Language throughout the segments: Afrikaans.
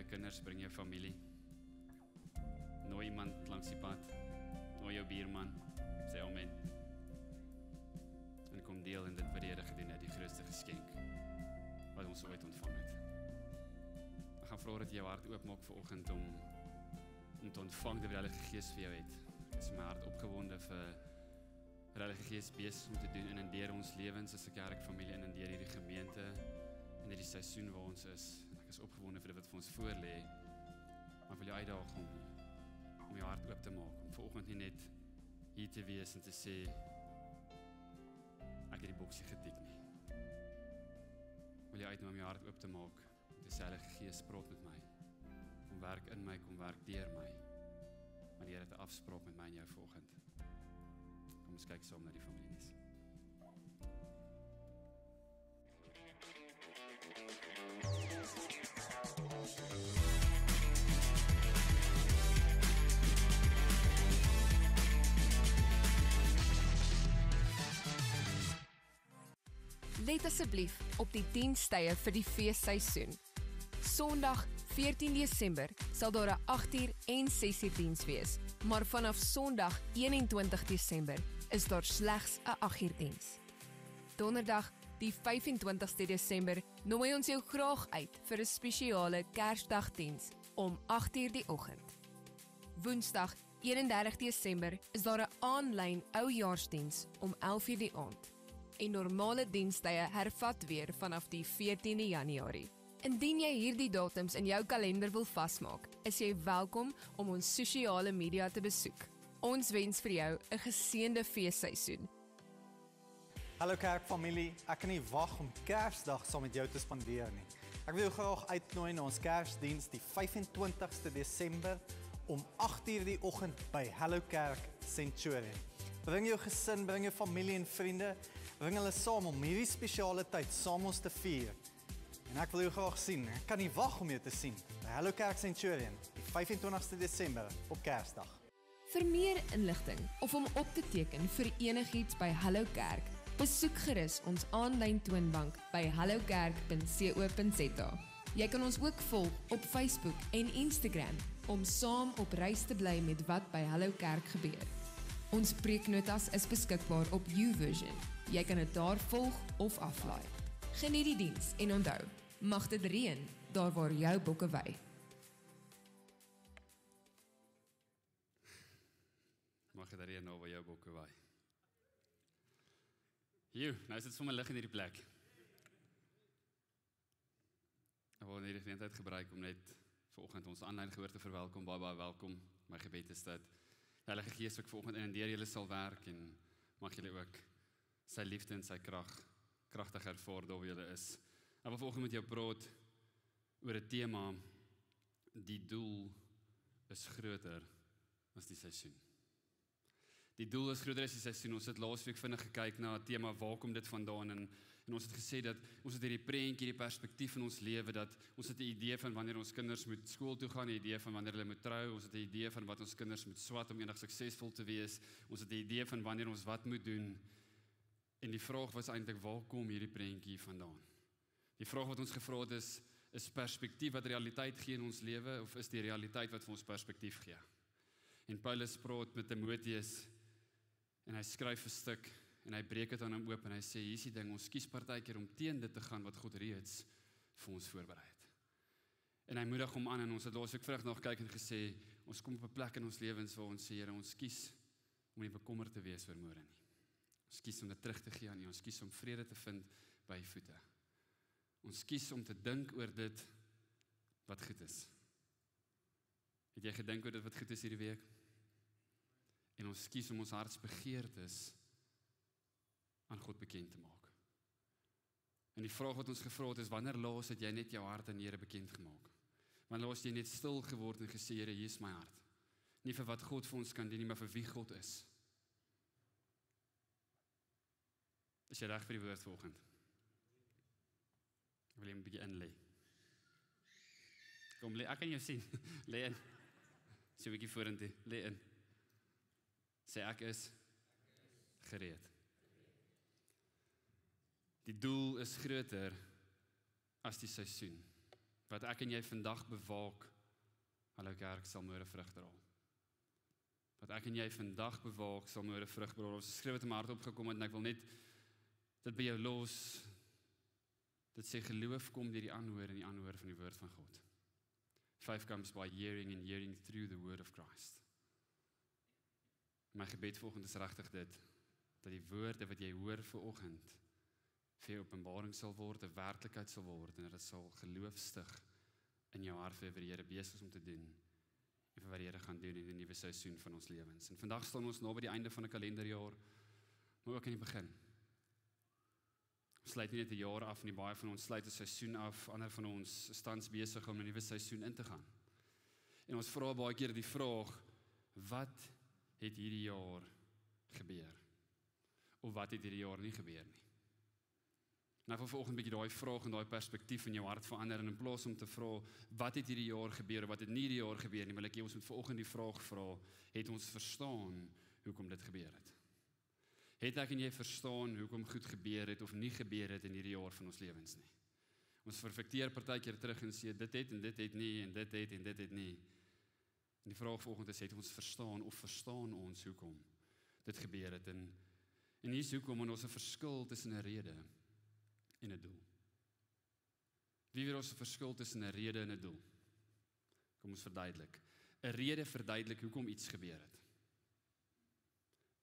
kinders, bring jou familie. Nooi iemand langs die pad. Nooi jou buurman. Sê amen. En kom deel in dit wat die Here gedoen het, die grootste geskenk wat ons ooit ontvang het. Ek gaan vra dat jy jou hart oopmaak vanoggend om te ontvang wat die Heilige Gees vir jou het. Ek is my hart opgewonde vir wat die Heilige Gees besig om te doen in deur ons lewens as 'n kerkfamilie en in deur hierdie gemeente in hierdie seisoen waar ons is. Ek is opgewonde vir dit wat vir ons voorlê. Maar ek wil jou uitdaag om jou hart oop te maak, om vanoggend nie net hier te wees en te sê ek het die boksie getik nie. Wil jy uitnooi om jou hart oop te maak, om die Heilige Gees praat met my, kom werk in my, kom werk deur my, maar die Here het 'n afspraak met my en jou vanoggend. Kom ons kyk saam na die families. Let asseblief op die dienstye vir die feesseisoen. Sondag 14 Desember sal daar 'n 8uur en 6uur diens wees, maar vanaf Sondag 21 Desember is daar slegs 'n 8uur diens. Donderdag die 25ste Desember nooi ons jou graag uit vir 'n spesiale Kersdagdiens om 8uur die oggend. Woensdag 31 Desember is daar 'n aanlyn oujaarsdiens om 11uur die aand. En normale dienstye hervat weer vanaf die 14de Januarie. Indien jy hierdie datums in jou kalender wil vasmaak, is jy welkom om ons sosiale media te besoek. Ons wens vir jou 'n geseënde feesseisoen. Hallo kerkfamilie, ek kan nie wag om Kersdag saam met jou te spandeer nie. Ek wil jou graag uitnooi na ons Kersdiens die 25ste Desember om 8uur die oggend by Hallo Kerk Centurion. Bring jou gesin, bring jou familie en vriende, bring hulle saam om hierdie spesiale tyd saam ons te vier. En ek wil jou graag sien, ek kan nie wag om jou te sien by Hallo Kerk Centurion die 25ste Desember op Kersdag. Vir meer inligting of om op te teken vir enigiets by Hallo Kerk, besoek gerus ons aanlyn toonbank by hallokerk.co.za. Jy kan ons ook volg op Facebook en Instagram om saam op reis te bly met wat by Hallo Kerk gebeur. Ons preeknotas is beskikbaar op YouVersion. Jy kan dit daar volg of aflaai. Geniet die diens en onthou, mag dit reën daar waar jou bokke wei. Mag dit reën daar waar jou bokke wei. Nou is dit sommer lig in hierdie plek. Ek wil hierdie geleentheid gebruik om net vanoggend ons aanlyn gehoor te verwelkom. Baie welkom. My gebed is dat die Heilige Gees ook vanoggend in en deur julle sal werk en mag julle ook sy liefde en sy kragtig ervaar daar waar julle is. Ek wil vanoggend met jou praat oor 'n tema, die doel is groter as die seisoen. Die doel is groter as die seisoen. Ons het laasweek vinnig gekyk na 'n tema, waar kom dit vandaan en ons het gesê dat ons het hierdie prentjie, die perspektief in ons lewe, dat ons het 'n idee van wanneer ons kinders moet skool toe gaan, 'n idee van wanneer hulle moet trou, ons het 'n idee van wat ons kinders moet swat om eendag suksesvol te wees, ons het 'n idee van wanneer ons wat moet doen. En die vraag was eintlik, waar kom hierdie prentjie vandaan? Die vraag wat ons gevra het is perspektief wat realiteit gee in ons lewe, of is die realiteit wat vir ons perspektief gee? En Paulus praat met Timoteus en hy skryf 'n stuk en hy breek dit aan hom oop en hy sê, hier is die ding, ons kies partykeer om teen dit te gaan wat God reeds vir ons voorberei het. En hy moedig hom aan en ons het laasweek vinnig nog gekyk en gesê, ons kom op 'n plek in ons lewens waar ons sê, Here, ons kies om nie bekommerd te wees oor môre nie. Ons kies om dit terug te gee aan U, ons kies om vrede te vind by U voete. Ons kies om te dink oor dit wat goed is. Het jy gedink oor dit wat goed is hierdie week? En ons kies om ons hartsbegeertes aan God bekend te maak. En die vraag wat ons gevra het is, wanneer laas het jy net jou hart aan Here bekend gemaak? Wanneer laas jy net stil geword en gesê, Here, hier is my hart. Nie vir wat God vir ons kan doen nie, maar vir wie God is. Is jy reg vir die woord vanoggend? Ek wil jy 'n bietjie inlê. Kom, lê, ek kan jou sien. Lê in. So 'n bietjie vorentoe, lê in. Sê ek is gereed. Die doel is groter as die seisoen. Wat ek en jy vandag bewaak, hallo kerk, sal môre vrug dra. Wat ek en jy vandag bewaak, sal môre vrug dra. Ons skryf het in my hart opgekom en ek wil net dit by jou los. Dit sê geloof kom deur die aanhoor en die aanhoor van die woord van God. Faith comes by hearing and hearing through the word of Christ. My gebed vanoggend is regtig dit, dat die woorde wat jy hoor vanoggend vir jou openbaring sal word, 'n werklikheid sal word, en dat dit sal geloof stig in jou hart vir wat die Here besig is om te doen, en vir wat die Here gaan doen in die nuwe seisoen van ons lewens. En vandag staan ons naby die einde van 'n kalenderjaar, maar ook aan die begin. Ons sluit nie net 'n jaar af nie, baie van ons sluit 'n seisoen af, ander van ons is tans besig om 'n nuwe seisoen in te gaan. En ons vra baie keer die vraag, wat het hierdie jaar gebeur? Of wat het hierdie jaar nie gebeur nie? En ek wil vanoggend 'n bietjie daai vraag en daai perspektief in jou hart verander, en in plaas om te vra, wat het hierdie jaar gebeur, of wat het nie hierdie jaar gebeur nie, wil ek hê ons moet vanoggend die vraag vra, het ons verstaan hoekom dit gebeur het? Het ek en jy verstaan hoekom goed gebeur het of nie gebeur het in hierdie jaar van ons lewens nie? Ons verfekteer partykeer terug en sê, dit het en dit het nie, en dit het en dit het nie. En die vraag vanoggend is, het ons verstaan of verstaan ons hoekom dit gebeur het? En hier is hoekom ons 'n verskil tussen 'n rede en 'n doel. Wie weet ons 'n verskil tussen 'n rede en 'n doel? Kom ons verduidelik. 'n Rede verduidelik hoekom iets gebeur het.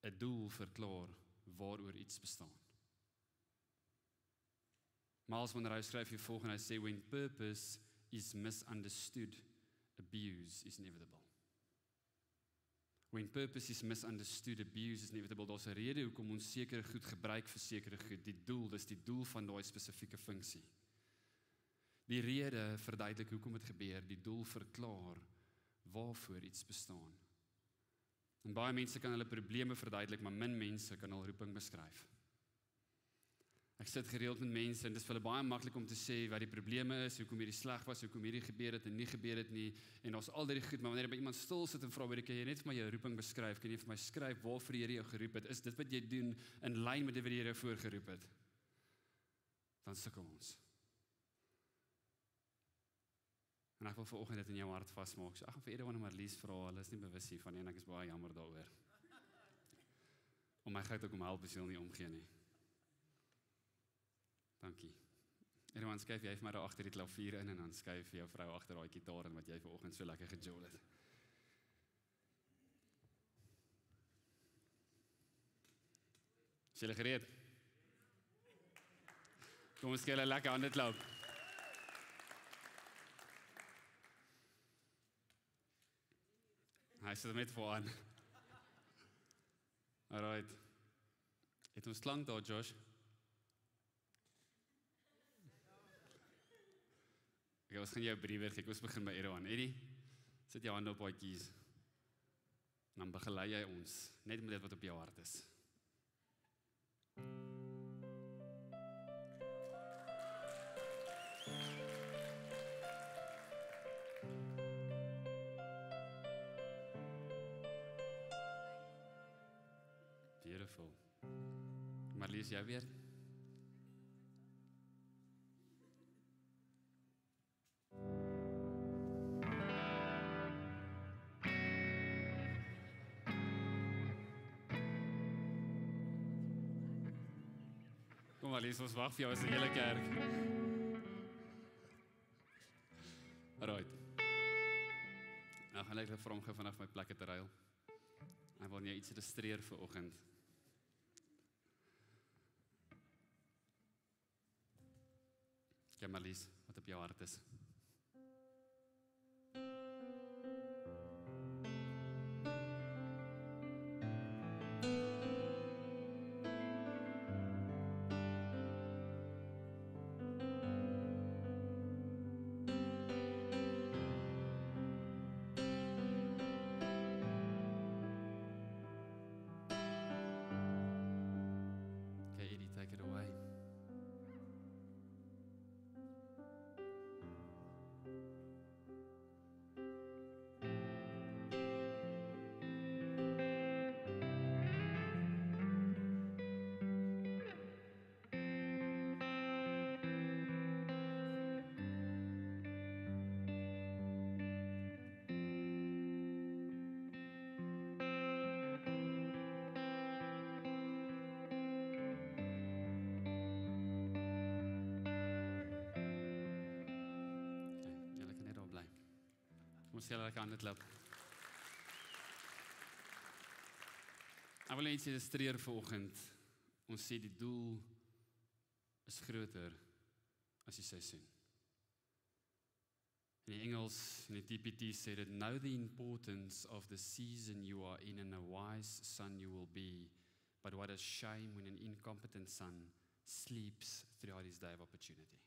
'n Doel verklaar waaroor iets bestaan. Miles Monroe skryf hier volgende, hy sê, when purpose is misunderstood, abuse is inevitable. When purpose is misunderstood, abuse is inevitable. Daar's 'n rede hoekom ons sekere goed gebruik vir sekere goed. Die doel, dis die doel van daai spesifieke funksie. Die rede verduidelik hoekom dit gebeur, die doel verklaar waarvoor iets bestaan. En baie mense kan hulle probleme verduidelik, maar min mense kan hul roeping beskryf. Ek sit gereeld met mense en dit is vir hulle baie maklik om te sê wat die probleme is, hoekom hierdie sleg was, hoekom hierdie gebeur het en nie gebeur het nie, en daar's al die goed, maar wanneer jy by iemand stil sit en vra, kan jy net vir my jou roeping beskryf, kan jy vir my skryf waarvoor die Here jou geroep het, is dit wat jy doen in lyn met wat die Here voorgeroep het? Dan sukkel ons. En ek wil vanoggend dit in jou hart vasmaak, so ek gaan vir Edwin en Marlies vra, hulle is nie bewus hiervan nie, en ek is baie jammer daaroor. Om my geit ook om help, as jy wil nie omgee nie. Dankie. Edwin, skuif jy vir my daar agter die klavier in, en dan skuif jou vrou agter daai gitaar in wat jy vanoggend so lekker gejol het. Is julle gereed? Kom ons gee hulle lekker hande klap. Hy sit met vooraan. Alright. Het ons klank daar, Josh? Okay, ons gaan jou 'n brief gee. Ons begin by Erwan. Eddie, sit jou hande op daai keys. Dan begelei jy ons net met dit wat op jou hart is. Beautiful. Marlies, jy weer? Kom Marlies, ons wag vir jou as 'n hele kerk. Alright. Nou gaan ek vir hom gou vanaf my plekke te ruil. Ek wil net iets illustreer vir oggend. Ja, Marlies, wat op jou hart is. Okay, Eddie, take it away. Kom ons gee hulle 'n hande klap. Ek wil net iets illustreer vanoggend. Ons sê die doel is groter as die seisoen. In die Engels, in die TPT sê dit, know the importance of the season you are in, and a wise son you will be, but what a shame when an incompetent son sleeps throughout his day of opportunity.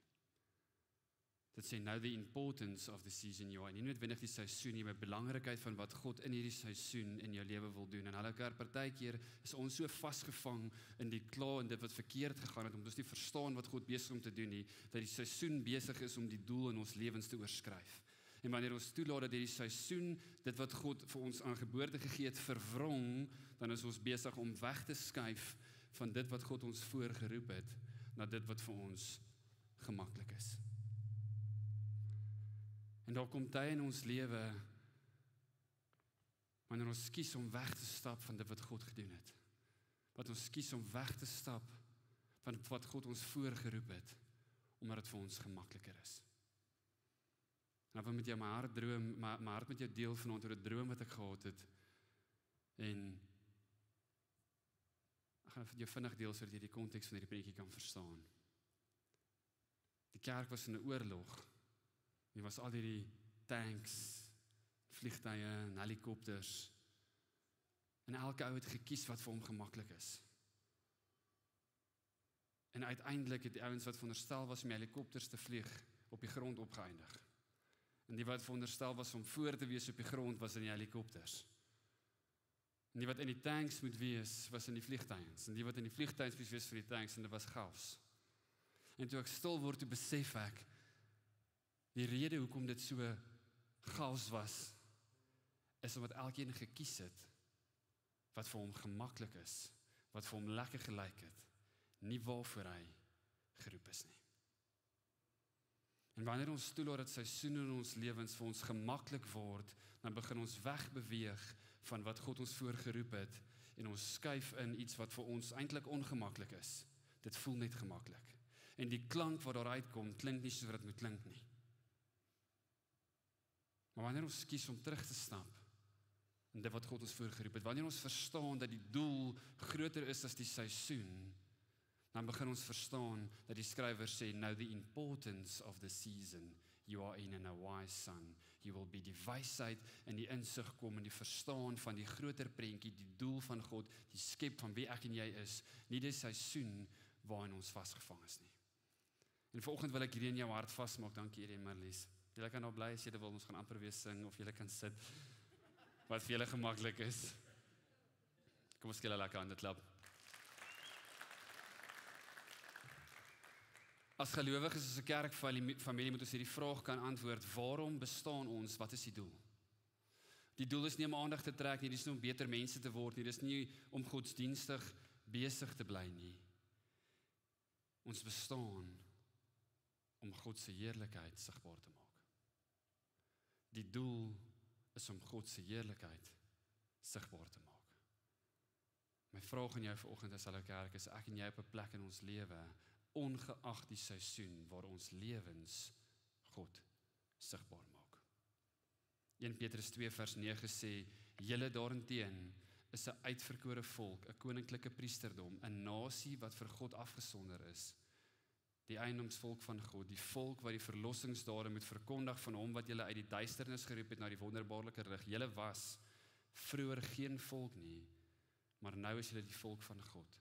Dit sê, know the importance of the season you are in, nie noodwendig die seisoen nie, maar belangrikheid van wat God in hierdie seisoen in jou lewe wil doen. En hulle partykeer is ons so vasgevang in die kla en dit wat verkeerd gegaan het, om ons nie verstaan wat God besig om te doen nie, dat die seisoen besig is om die doel in ons lewens te oorskryf. En wanneer ons toelaat dat hierdie seisoen, dit wat God vir ons aan geboorte gegee het, verwrong, dan is ons besig om weg te skuif van dit wat God ons voorgeroep het, na dit wat vir ons gemaklik is. En daar kom tye in ons lewe, wanneer ons kies om weg te stap van dit wat God gedoen het. Wat ons kies om weg te stap van wat God ons voorgeroep het, omdat dit vir ons gemakliker is. En ek wil met jou my hart droom, my hart met jou deel vanaand oor 'n droom wat ek gehad het. En ek gaan jou vinnig deel sodat jy die konteks van hierdie prentjie kan verstaan. Die kerk was in 'n oorlog. Dit was al die tanks, vliegtuie en helikopters. En elke ou het gekies wat vir hom gemaklik is. En uiteindelik het die ouens wat veronderstel was om die helikopters te vlieg, op die grond opgeëindig. En die wat veronderstel was om voor te wees op die grond, was in die helikopters. En die wat in die tanks moet wees, was in die vliegtuigs. En die wat in die vliegtuigs moet wees vir die tanks, en dit was chaos. En toe ek stil word, toe besef ek, die rede hoekom dit so chaos was, is omdat elkeen gekies het, wat vir hom gemaklik is, wat vir hom lekker gelyk het, nie waarvoor hy geroep is nie. En wanneer ons toelaat dat seisoene in ons lewens vir ons gemaklik word, dan begin ons wegbeweeg van wat God ons voorgeroep het, en ons skuif in iets wat vir ons eintlik ongemaklik is. Dit voel net gemaklik. En die klank wat daaruit kom, klink nie soos wat dit moet klink nie. Maar wanneer ons kies om terug te stap, en dit wat God ons voorgeroep het, wanneer ons verstaan dat die doel groter is as die seisoen, dan begin ons verstaan dat die skrywer sê, know the importance of the season you are in, and a wise son you will be. Die wysheid en die insig kom en die verstaan van die groter prentjie, die doel van God, die skep van wie ek en jy is, nie die seisoen waarin ons vasgevang is nie. En vanoggend wil ek hierdie in jou hart vasmaak. Dankie Irene Marlies. Julle kan nou bly as julle wil, ons gaan amper weer sing, of julle kan sit, wat vir julle gemaklik is. Kom ons gee hulle lekker hande klap. As gelowiges, as 'n kerkfamilie, moet ons hierdie vraag kan antwoord, waarom bestaan ons, wat is die doel? Die doel is nie om aandag te trek nie, dit is nie om beter mense te word nie, dit is nie om godsdienstig besig te bly nie. Ons bestaan om God se heerlikheid sigbaar te maak. Die doel is om God se heerlikheid sigbaar te maak. My vraag aan jou vanoggend as hulle kerk is, ek en jy op 'n plek in ons lewe, ongeag die seisoen waar ons lewens God sigbaar maak. 1 Petrus 2 vers 9 sê, julle daarenteen is 'n uitverkore volk, 'n koninklike priesterdom, 'n nasie wat vir God afgesonder is, die eiendomsvolk van God, die volk wat die verlossingsdade moet verkondig van hom wat julle uit die duisternis geroep het na die wonderbaarlike lig. Julle was vroeër geen volk nie, maar nou is julle die volk van God.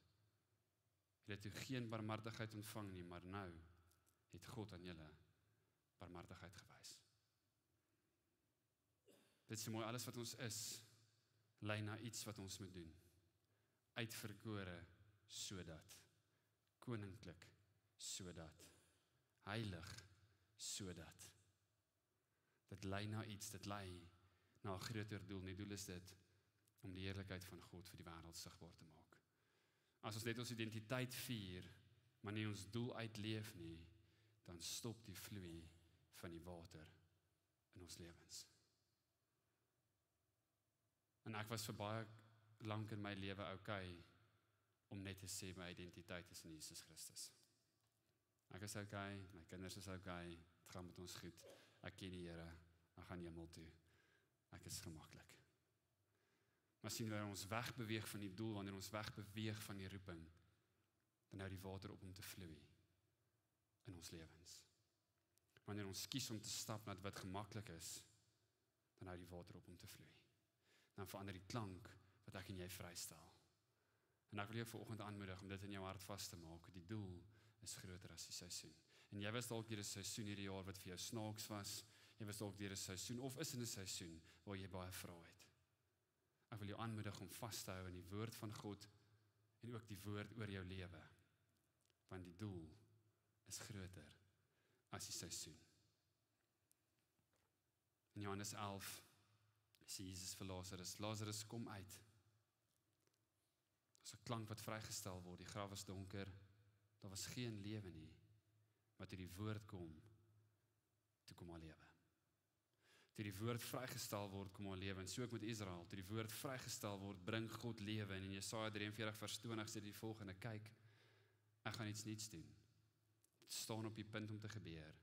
Julle het toe geen barmhartigheid ontvang nie, maar nou het God aan julle barmhartigheid gewys. Dit is mooi, alles wat ons is, lei na iets wat ons moet doen. Uitverkore, sodat. Koninklik, sodat. Heilig, sodat. Dit lei na iets, dit lei na 'n groter doel. En die doel is dit, om die heerlikheid van God vir die wêreld sigbaar te maak. As ons net ons identiteit vier, maar nie ons doel uitleef nie, dan stop die vloei van die water in ons lewens. En ek was vir baie lank in my lewe okay, om net te sê my identiteit is in Jesus Christus. Ek is okay, my kinders is okay, het gaan met ons goed, ek ken die Here, ek gaan hemel toe. ek is gemaklik. Maar sien, wanneer ons wegbeweeg van die doel, wanneer ons wegbeweeg van die roeping, dan hou die water op om te vloei in ons lewens. Wanneer ons kies om te stap na wat gemaklik is, dan hou die water op om te vloei. Dan verander die klank wat ek en jy vrystel. En ek wil jou vanoggend aanmoedig om dit in jou hart vas te maak. Die doel is groter as die seisoen. En jy was dalk deur 'n seisoen hierdie jaar wat vir jou snaaks was. Jy was dalk deur 'n seisoen of is in 'n seisoen waar jy baie vrae het. Ek wil jou aanmoedig om vas te hou in die woord van God en ook die woord oor jou lewe. Want die doel is groter as die seisoen. In Johannes 11 sê Jesus vir Lazarus, Lazarus, kom uit. As 'n klank wat vrygestel word, die graf was donker, daar was geen lewe nie, maar toe die woord kom, toe kom al lewe. Toe die woord vrygestel word, kom al lewe, en so ook met Israel, toe die woord vrygestel word, bring God lewe, en in Jesaja 43 vers 20 sê die volgende, kyk, ek gaan iets niets doen, dit staan op die punt om te gebeur,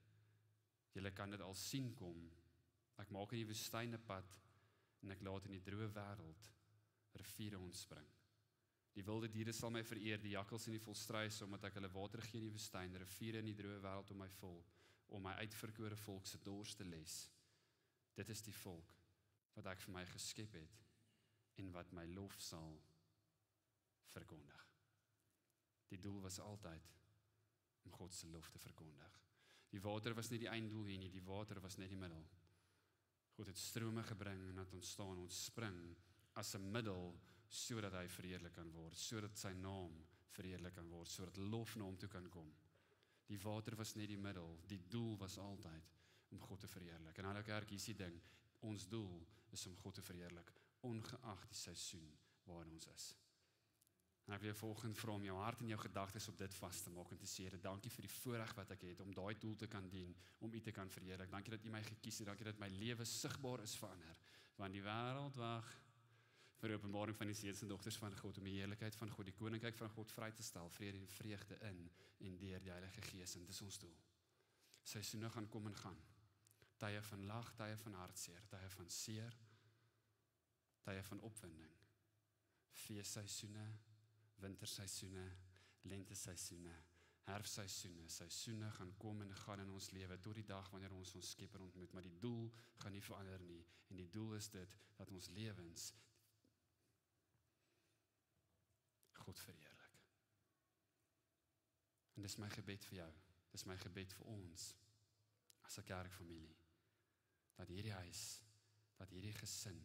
julle kan dit al sien kom, ek maak in die woestyn 'n pad, en ek laat in die droë wêreld riviere ontspring. Die wilde diere sal my vereer, die jakkals en die volstruise, omdat ek hulle water gee in die woestyn, riviere in die droë wêreld om my volk, om my uitverkore volk se dors te les. Dit is die volk wat ek vir my geskep het, en wat my lof sal verkondig. Die doel was altyd om God se lof te verkondig. Die water was nie die einddoel hier nie, die water was net die middel. God het strome gebring en het ontstaan, ons spring as 'n middel, sodat hy verheerlik kan word, sodat sy naam verheerlik kan word, sodat lof na hom toe kan kom. Die water was net die middel, die doel was altyd om God te verheerlik. En Hallo Kerk, hier is die ding, ons doel is om God te verheerlik, ongeag die seisoen waarin ons is. En ek wil jou volgende vra om jou hart en jou gedagtes op dit vas te maak en te sê, Here, dankie vir die voorreg wat ek het, om daai doel te kan dien, om U te kan verheerlik. Dankie dat U my gekies het, dankie dat my lewe sigbaar is verander, want die wêreld wag vir die openbaring van die seuns en dogters van God, om die heerlikheid van God, die koninkryk van God vry te stel, vrede en vreugde in en deur die Heilige Gees, en dis ons doel. Seisoene gaan kom en gaan, tye van lag, tye van hartseer, tye van seer, tye van opwinding, feesseisoene, winterseisoene, lenteseisoene, herfseisoene, seisoene gaan kom en gaan in ons lewe, tot die dag wanneer ons Skepper ontmoet, maar die doel gaan nie verander nie, en die doel is dit, dat ons lewens God verheerlik. En dis my gebed vir jou, dis my gebed vir ons, as 'n kerkfamilie, dat hierdie huis, dat hierdie gesin,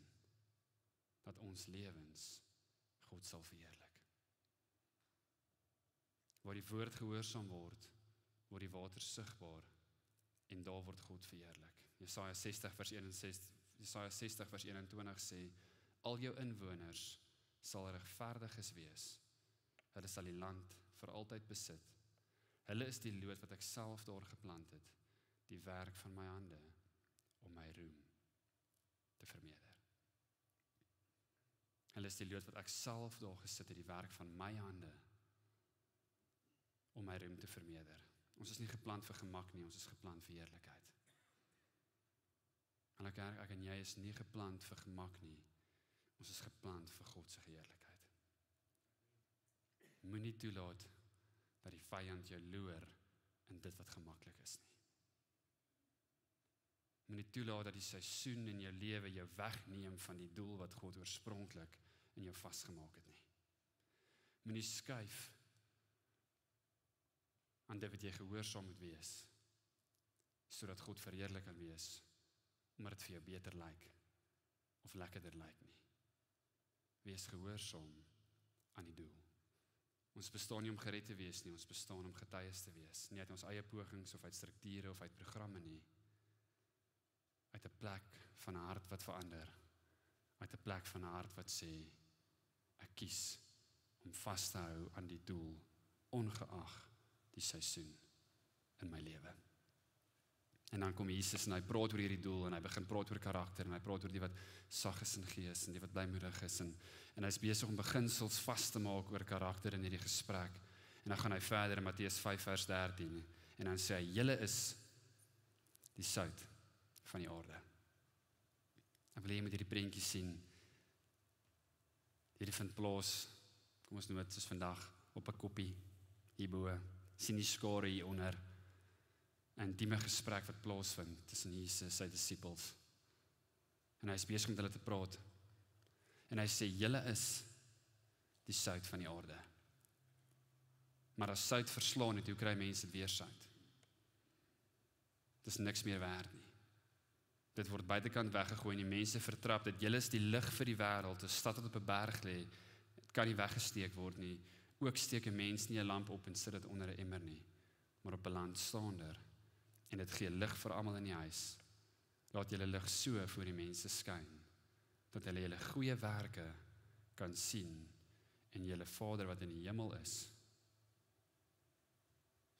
dat ons lewens God sal verheerlik. Waar die woord gehoorsaam word, word die water sigbaar, en daar word God verheerlik. Jesaja 60 vers 21 sê, al jou inwoners sal regverdiges wees. Hulle sal die land vir altyd besit. Hulle is die loot wat ek self daar geplant het, die werk van my hande, om my roem te vermeerder. Hulle is die loot wat ek self daar gesit het, die werk van my hande, om my roem te vermeerder. Ons is nie geplant vir gemak nie, ons is geplant vir heerlikheid. En ek en jy is nie geplant vir gemak nie, ons is geplant vir God se heerlikheid. Moenie toelaat dat die vyand jou loer in dit wat gemaklik is nie. Moenie toelaat dat die seisoen in jou lewe jou wegneem van die doel wat God oorspronklik in jou vasgemaak het nie. Moenie skuif aan dit wat jy gehoorsaam moet wees, sodat God verheerlik kan wees, omdat dit vir jou beter lyk, of lekkerder lyk nie. Wees gehoorsaam aan die doel. Ons bestaan nie om gered te wees nie, ons bestaan om getuies te wees, nie uit ons eie pogings, of uit strukture, of uit programme nie, uit 'n plek van 'n hart wat verander, uit 'n plek van 'n hart wat sê, ek kies om vas te hou aan die doel, ongeag die seisoen in my lewe. En dan kom Jesus en hy praat oor hierdie doel, en hy begin praat oor karakter, en hy praat oor die wat sag is in gees, en die wat blymoedig is, en hy is besig om beginsels vas te maak oor karakter in hierdie gesprek, en dan gaan hy verder in Matteus 5 vers 13, en dan sê hy, julle is die sout van die aarde. Ek wil hê jy moet hierdie prentjie sien. Hierdie vind plaas, kom ons noem dit soos vandag, op 'n koppie hierbo. Sien die skare hieronder. 'n Intieme gesprek wat plaasvind tussen Jesus en sy disippels. En hy is besig om met hulle te praat. En hy sê, julle is die sout van die aarde. Maar as sout verslaan het, hoe kry mense weer sout? Dit is niks meer werd nie. Dit word buitekant weggegooi en die mense vertrap dit. Julle is die lig vir die wêreld. 'n Stad wat op 'n berg lê, dit kan nie weggesteek word nie. Ook steek 'n mens nie 'n lamp op en sit dit onder 'n emmer nie, maar op 'n lampstander. En dit gee lig vir almal in die huis. Laat julle lig so voor die mense skyn, dat hulle julle goeie werke kan sien en julle Vader wat in die hemel is,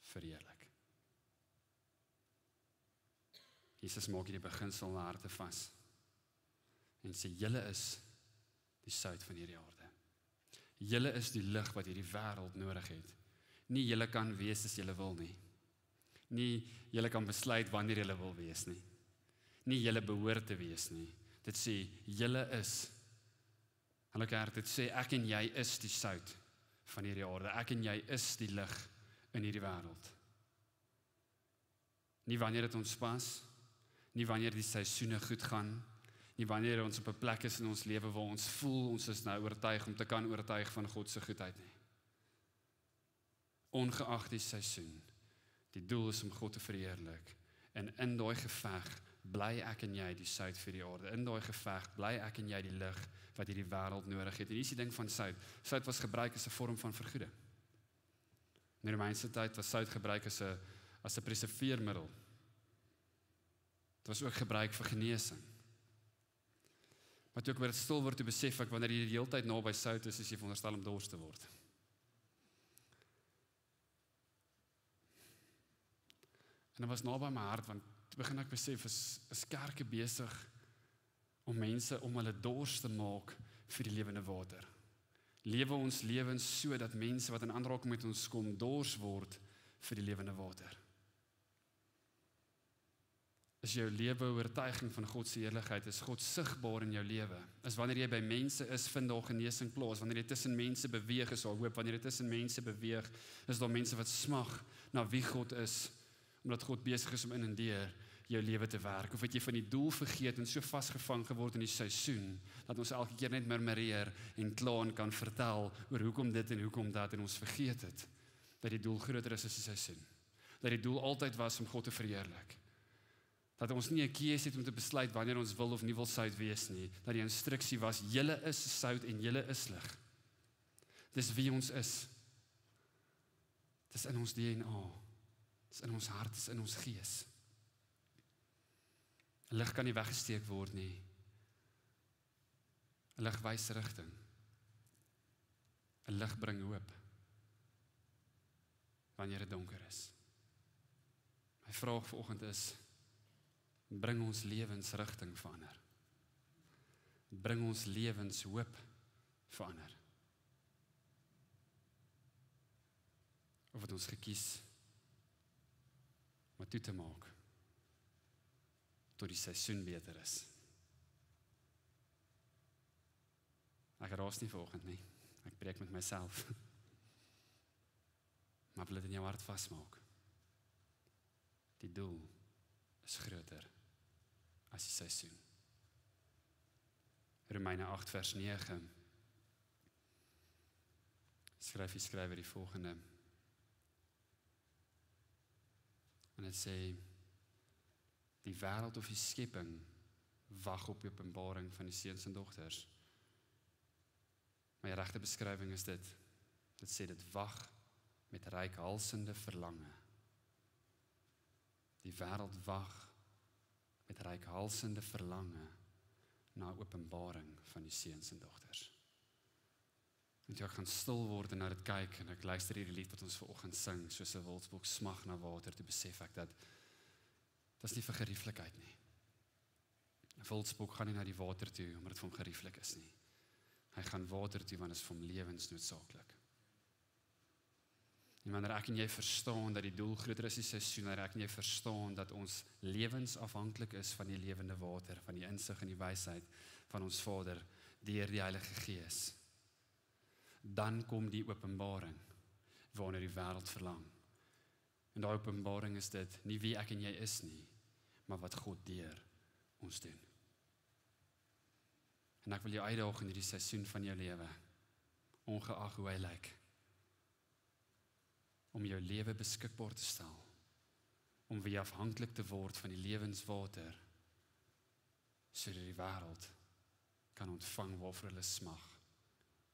verheerlik. Jesus maak hierdie beginsel na harte vas en sê, julle is die sout van hierdie aarde. Julle is die lig wat hierdie wêreld nodig het. Nie julle kan wees as julle wil nie. Nie julle kan besluit wanneer julle wil wees nie. Nie julle behoort te wees nie. Dit sê, julle is. Hallo kerk, dit sê, ek en jy is die sout van hierdie aarde. Ek en jy is die lig in hierdie wêreld. Nie wanneer dit ons pas, nie wanneer die seisoene goed gaan, nie wanneer ons op 'n plek is in ons lewe waar ons voel, ons is nou oortuig om te kan oortuig van God se goedheid nie. Ongeag die seisoen, die doel is om God te verheerlik. En in daai geveg bly ek en jy die sout vir die aarde. In daai geveg bly ek en jy die lig wat hierdie wêreld nodig het. En hier is die ding van sout. Sout was gebruik as 'n vorm van vergoeding. In die Romeinse tyd was sout gebruik as 'n preserveermiddel. Dit was ook gebruik vir genesing. Maar toe ek weer stil word, toe besef ek, wanneer jy die hele tyd naby sout is jy veronderstel om dors te word. En dit was naby my hart, want toe begin ek besef, is kerke besig om mense om hulle dors te maak vir die lewende water. Lewe ons lewens so dat mense wat in aanraking met ons kom, dors word vir die lewende water. Is jou lewe oortuiging van God se heerlikheid, is God sigbaar in jou lewe. Is wanneer jy by mense is, vind daar genesing plaas. Wanneer jy tussen mense beweeg, is daar hoop. Wanneer jy tussen mense beweeg, is daar mense wat smag na wie God is, omdat God besig is om in en deur jou lewe te werk. Of het jy van die doel vergeet en so vasgevang geword in die seisoen, dat ons elke keer net murmureer en kla en kan vertel oor hoekom dit en hoekom dat, en ons vergeet het, dat die doel groter is as die seisoen. Dat die doel altyd was om God te verheerlik. Dat ons nie 'n keuse het om te besluit wanneer ons wil of nie wil sout wees nie. Dat die instruksie was, julle is sout en julle is lig. Dis wie ons is. Dis in ons DNA. Dis in ons hart, dis in ons gees. 'n Lig kan nie weggesteek word nie. 'n Lig wys rigting. 'n Lig bring hoop wanneer dit donker is. My vraag vanoggend is, bring ons lewens rigting verander. Bring ons lewens hoop verander. Of het ons gekies om toe te maak tot die seisoen beter is. Ek raas nie vanoggend nie. Ek preek met myself. Maar wil dit in jou hart vasmaak. Die doel is groter as die seisoen. Romeine 8 vers 9 skryf die skrywer die volgende. En dit sê, die wêreld of die skepping wag op die openbaring van die seuns en dogters. My regte beskrywing is dit. Dit sê dit wag met reikhalsende verlange. Die wêreld wag met reikhalsende verlange na openbaring van die seuns en dogters. En toe ek gaan stil word en na dit kyk en ek luister hierdie lied wat ons vanoggend sing, soos 'n wildsbok smag na water, toe besef ek dat is nie vir gerieflikheid nie. 'n Wildsbok gaan nie na die water toe omdat dit vir hom gerieflik is nie. Hy gaan water toe want dit is vir hom lewensnoodsaaklik. En wanneer ek en jy verstaan dat die doel groter is die seisoen, wanneer ek en jy verstaan dat ons lewens afhanklik is van die lewende water, van die insig en die wysheid van ons Vader, deur die Heilige Gees, dan kom die openbaring waarna die wêreld verlang. En daai openbaring is dit, nie wie ek en jy is nie, maar wat God deur ons doen. En ek wil jou uitdaag in hierdie seisoen van jou lewe, ongeag hoe hy lyk, om jou lewe beskikbaar te stel, om weer afhanklik te word van die lewenswater, sodat die wêreld kan ontvang waarvoor hulle smag.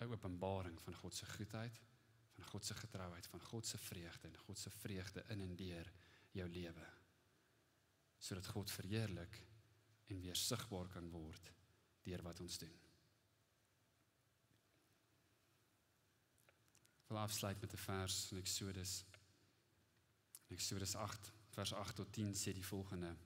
'n Openbaring van God se goedheid, van God se getrouheid, van God se vreugde en God se vreugde in en deur jou lewe, sodat God verheerlik en weer sigbaar kan word deur wat ons doen. Ek wil afsluit met 'n vers in Exodus. In Exodus 8, vers 8 tot 10 sê die volgende.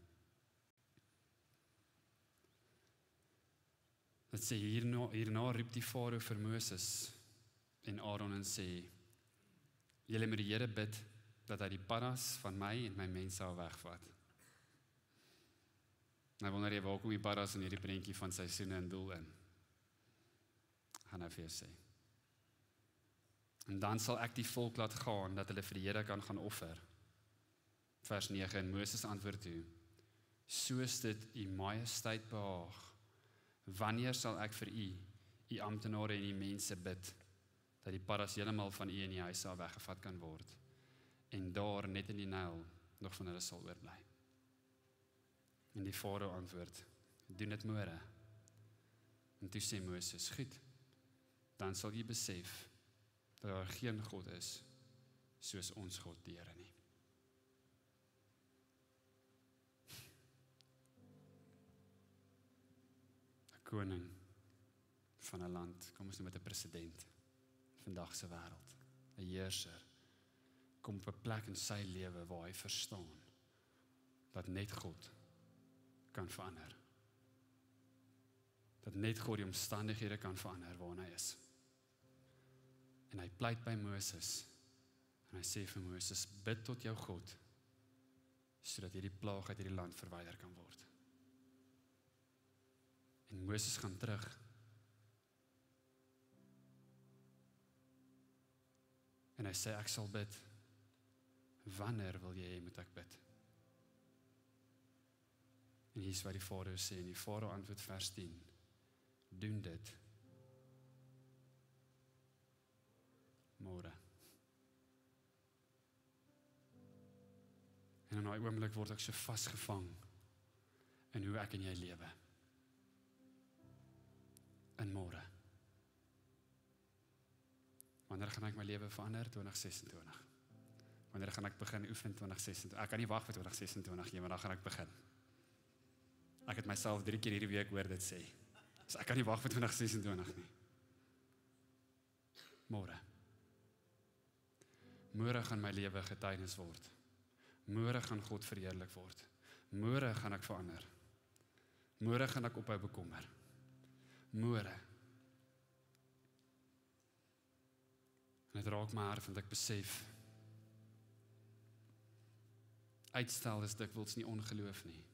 Dit sê hierna riep die Farao vir Moses en Aaron en sê, julle moet die Here bid dat hy die paddas van my en my mense sal wegvat. Nou wonder jy waar kom die paddas in hierdie prentjie van seisoene en doel in? Gaan nou vir jou sê. En dan sal ek die volk laat gaan, dat hulle vir die Here kan gaan offer. Vers 9, en Moses antwoord toe, soos dit u majesteit behaag, wanneer sal ek vir u amptenare en die mense bid, dat die paddas heeltemal van u en die huise af weggevat kan word, en daar net in die Nyl nog van hulle sal oorbly. En die Farao antwoord, doen dit môre. En toe sê Moses, goed, dan sal jy besef, dat daar geen God is, soos ons God die Here nie. Koning van 'n land, kom ons nou met 'n president, vandag se wêreld, 'n heerser, kom op 'n plek in sy lewe waar hy verstaan, dat net God kan verander. Dat net God die omstandighede kan verander waarin hy is. En hy pleit by Moses, en hy sê vir Moses, bid tot jou God, sodat hierdie plaag uit hierdie land verwyder kan word. En Moses gaan terug. En hy sê, ek sal bid. Wanneer wil jy moet ek bid? En hier is wat die Farao sê, en die Farao antwoord vers 10, doen dit môre. En in daai oomblik word ek so vasgevang in hoe ek en jy lewe. In môre. Wanneer gaan ek my lewe verander? 2026. Wanneer gaan ek begin oefen? 2026. Ek kan nie wag vir 2026 nie, maar dan gaan ek begin. Ek het myself 3 keer hierdie week hoor dit sê. So ek kan nie wag vir 2026 nie. Môre. Môre gaan my lewe getuienis word. Môre gaan God verheerlik word. Môre gaan ek verander. Môre gaan ek ophou bekommer. Môre. En dit raak my hart, want ek besef, uitstel is dikwels nie ongeloof nie.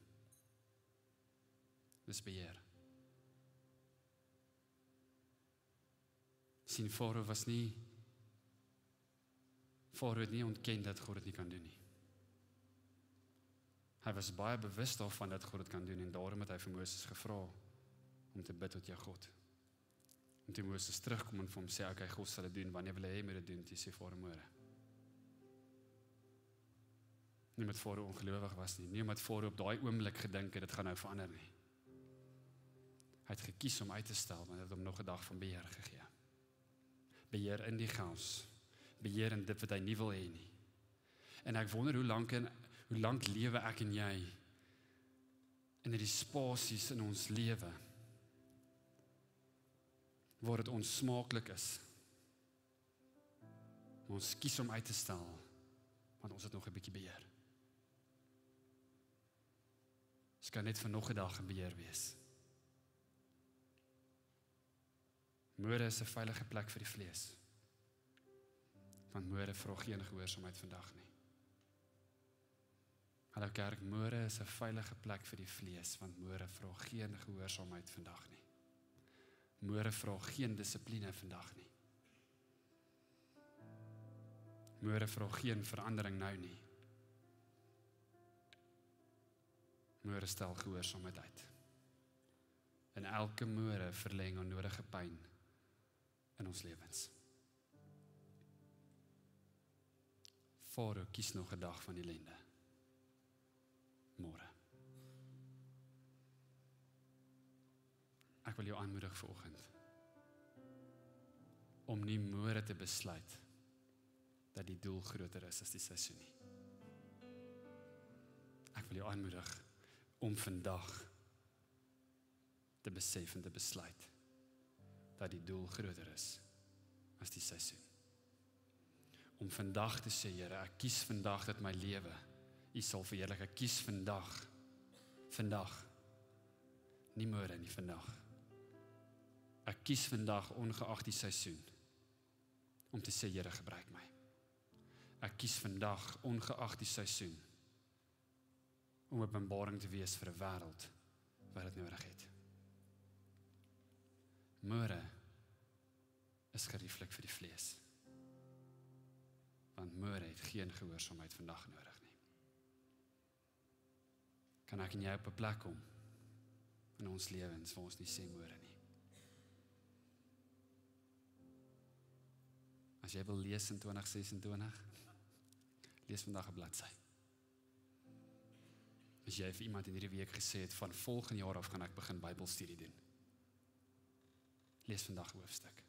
Dis beheer. Sien, Farao het nie ontken dat God dit nie kan doen nie. Hy was baie bewus daarvan dat God dit kan doen, en daarom het hy vir Moses gevra om te bid tot jou God. En toe Moses terugkom en vir hom sê, okay, God sal dit doen, wanneer wil hy moet dit doen? Toe sê Farao môre. Nie met Farao ongelowig was nie, nie omdat Farao op daai oomblik gedink het, dit gaan nou verander nie. Hy het gekies om uit te stel, want hy het hom nog 'n dag van beheer gegee. Beheer in die chaos, beheer in dit wat hy nie wil hê nie. En ek wonder hoe lank lewe ek en jy in die spasies in ons lewe waar dit onsmaaklik is. Maar ons kies om uit te stel, want ons het nog 'n bietjie beheer. Ons kan net vir nog 'n dag in beheer wees. Môre is 'n veilige plek vir die vlees. Want môre vra geen gehoorsaamheid vandag nie. Hallo kerk, môre is 'n veilige plek vir die vlees, want môre vra geen gehoorsaamheid vandag nie. Môre vra geen dissipline vandag nie. Môre vra geen verandering nou nie. Môre stel gehoorsaamheid uit. En elke môre verleng onnodige pyn in ons lewens. Vader, kies nog 'n dag van ellende. Môre. Ek wil jou aanmoedig vanoggend om nie môre te besluit dat die doel groter is as die seisoen nie. Ek wil jou aanmoedig om vandag te besef en te besluit dat die doel groter is as die seisoen. Om vandag te sê, Here, ek kies vandag dat my lewe U sal verheerlik. Ek kies vandag, nie môre nie, vandag. Ek kies vandag ongeag die seisoen om te sê, Here, gebruik my. Ek kies vandag ongeag die seisoen om 'n openbaring te wees vir 'n wêreld wat dit nodig het. Môre is gerieflik vir die vlees. Want môre het geen gehoorsaamheid vandag nodig nie. Kan ek en jy op 'n plek kom in ons lewens waar ons nie sê môre nie? As jy wil lees in 2026, lees vandag 'n bladsy. As jy vir iemand in hierdie week gesê het, van volgende jaar af gaan ek begin Bybelstudie doen, lees vandag 'n hoofstuk.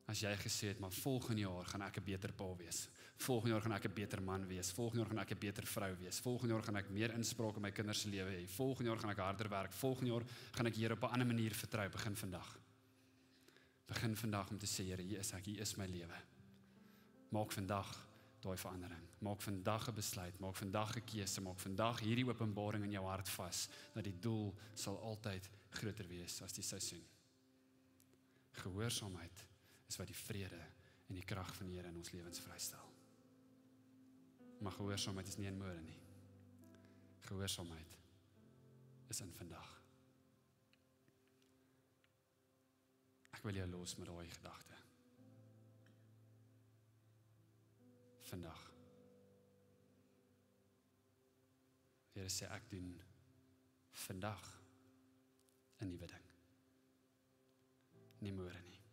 As jy gesê het, maar volgende jaar gaan ek 'n beter pa wees, volgende jaar gaan ek 'n beter man wees, volgende jaar gaan ek 'n beter vrou wees, volgende jaar gaan ek meer inspraak in my kinders se lewe hê, volgende jaar gaan ek harder werk, volgende jaar gaan ek Here op 'n ander manier vertrou, begin vandag. Begin vandag om te sê, Here, hier is ek, hier is my lewe. Maak vandag daai verandering. Maak vandag 'n besluit, maak vandag 'n keuse, maak vandag hierdie openbaring in jou hart vas, dat die doel sal altyd groter wees as die seisoen. Gehoorsaamheid is wat die vrede en die krag van die Here in ons lewens vrystel. Maar gehoorsaamheid is nie in môre nie. Gehoorsaamheid is in vandag. Ek wil jou los met daai gedagte. Vandag. Die Here sê, ek doen vandag 'n nuwe ding. Nie môre nie.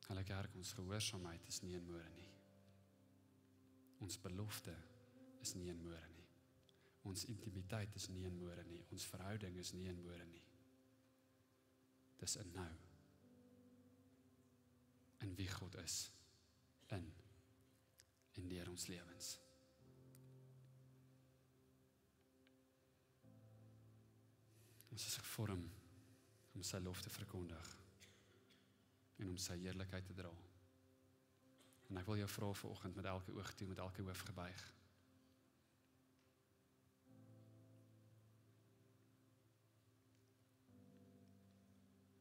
Hulle kerk, ons gehoorsaamheid is nie in môre nie. Ons belofte is nie in môre nie. Ons intimiteit is nie in môre nie. Ons verhouding is nie in môre nie. Dis in nou. En wie God is in en deur ons lewens. Ons is gevorm om sy lof te verkondig en om sy heerlikheid te dra. En ek wil jou vra vanoggend met elke oog toe, met elke hoof gebuig.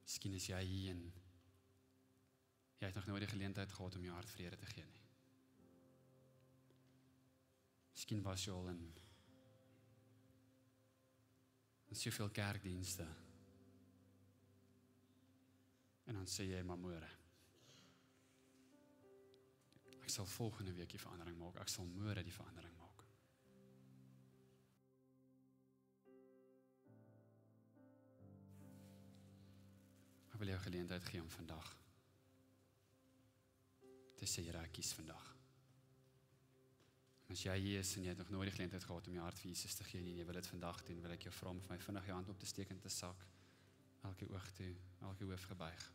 Miskien is jy hier en jy het nog nooit die geleentheid gehad om jou hart vrede te gee nie. Miskien was jy al in soveel kerkdienste en dan sê jy maar môre. Ek sal volgende week die verandering maak, ek sal môre die verandering maak. Ek wil jou geleentheid gee om vandag te sê, Here, ek kies vandag. En as jy hier is en jy het nog nooit die geleentheid gehad om jou hart vir Jesus te gee, en jy wil dit vandag doen, wil ek jou vra om vir my vinnig jou hand op te steek en te sak, elke oog toe, elke hoof gebuig.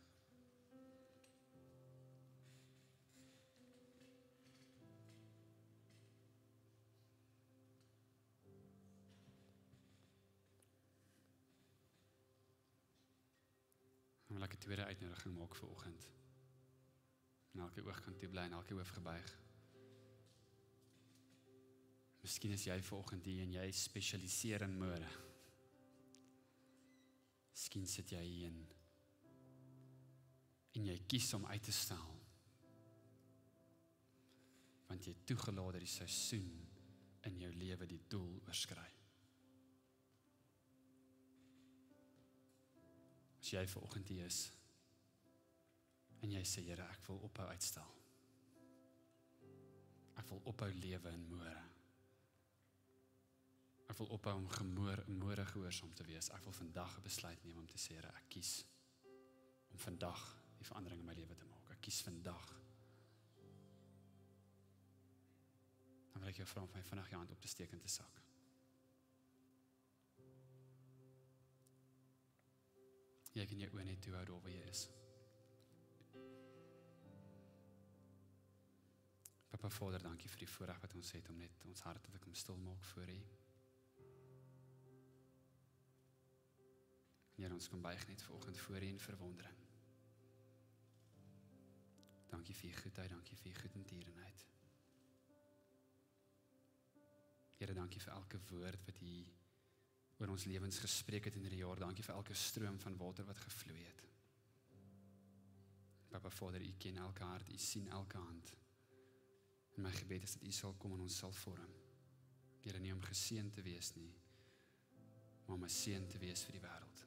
En wil ek 'n tweede uitnodiging maak vir oggend. En elke oog kan toe bly en elke hoof gebuig. Miskien is jy vanoggend hier en jy spesialiseer in môre. Miskien sit jy hier en En jy kies om uit te stel. Want jy het toegelaat dat die seisoen in jou lewe die doel oorskry. As jy vanoggend hier is, en jy sê, Here, ek wil ophou uitstel. Ek wil ophou lewe in môre. Ek wil ophou om môre gehoorsaam te wees. Ek wil vandag 'n besluit neem om te sê, Here, ek kies om vandag die verandering in my lewe te maak. Ek kies vandag. Dan wil ek jou vra om my vinnig jou hand op te steek en te sak. Jy kan jou oë net toe hou daar waar jy is. Papa Vader, dankie vir die voorreg wat ons het om net ons harte te kom stil maak voor U. Here, ons kom buig net vanoggend voor U in verwondering. Dankie vir U goedheid, dankie vir U goedertierenheid. Here, dankie vir elke woord wat U oor ons lewens gespreek het in hierdie jaar. Dankie vir elke stroom van water wat gevloei het. Papa Vader, U ken elke hart, U sien elke hand. En my gebed is dat U sal kom en ons sal vorm. Here, nie om geseën te wees nie, maar om 'n seën te wees vir die wêreld.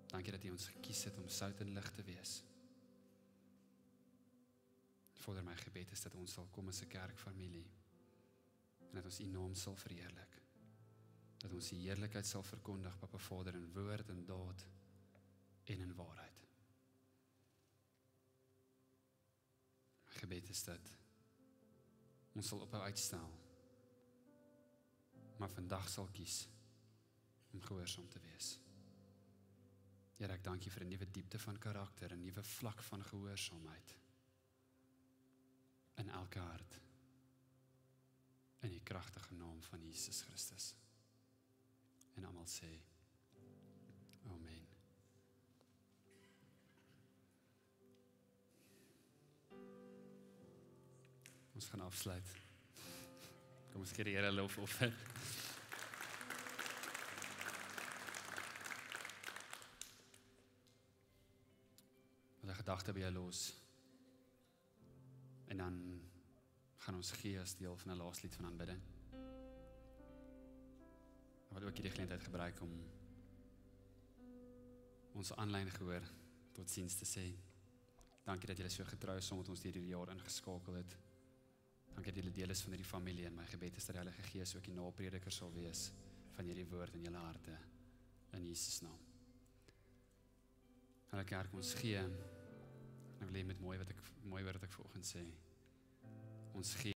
Dankie dat U ons gekies het om sout en lig te wees. Vader, my gebed is dat ons sal kom as 'n kerkfamilie en dat ons U naam sal verheerlik. Dat ons die heerlikheid sal verkondig, Papa Vader, in woord en daad en in waarheid. My gebed is dat ons sal ophou uitstel, maar vandag sal kies om gehoorsaam te wees. Here, ek dank U vir 'n nuwe diepte van karakter, 'n nuwe vlak van gehoorsaamheid in elke hart, in die kragtige naam van Jesus Christus. En almal sê, Amen. Ons gaan afsluit. Kom ons gee die Here lof offer. Wil 'n gedagte by jou los. En dan gaan ons gee as deel van 'n laaste lied van aanbidding. Ek wil ook hierdie geleentheid gebruik om ons aanlyn gehoor tot siens te sê. Dankie dat julle so getrou is om met ons hierdie jaar ingeskakel het. Dankie dat julle deel is van hierdie familie en my gebed is dat die Heilige Gees ook die naprediker sal wees van hierdie woord in julle harte in Jesus naam. Hulle kerk ons gee en ek wil hê met mooi wat ek vanoggend sê. Ons gee